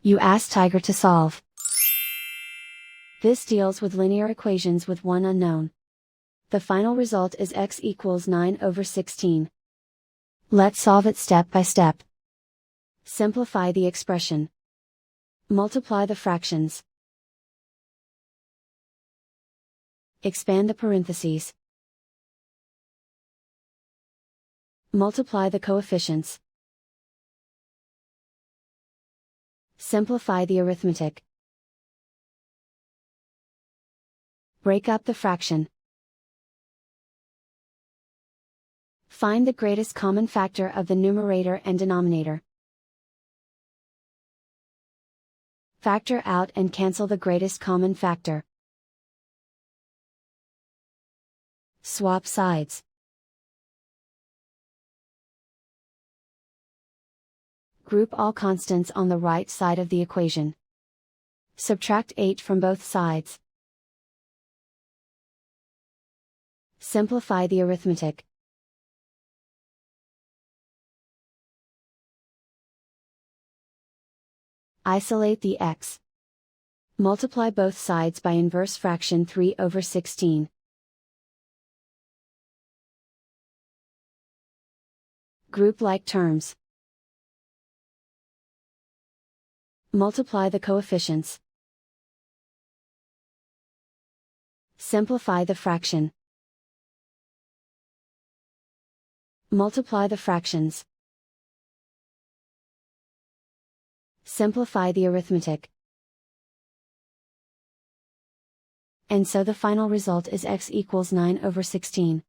You ask Tiger to solve. This deals with linear equations with one unknown. The final result is x equals 9/16. Let's solve it step by step. Simplify the expression. Multiply the fractions. Expand the parentheses. Multiply the coefficients. Simplify the arithmetic. Break up the fraction. Find the greatest common factor of the numerator and denominator. Factor out and cancel the greatest common factor. Swap sides. Group all constants on the right side of the equation. Subtract 8 from both sides. Simplify the arithmetic. Isolate the x. Multiply both sides by inverse fraction 3/16. Group like terms. Multiply the coefficients. Simplify the fraction. Multiply the fractions. Simplify the arithmetic. And so the final result is x equals 9/16.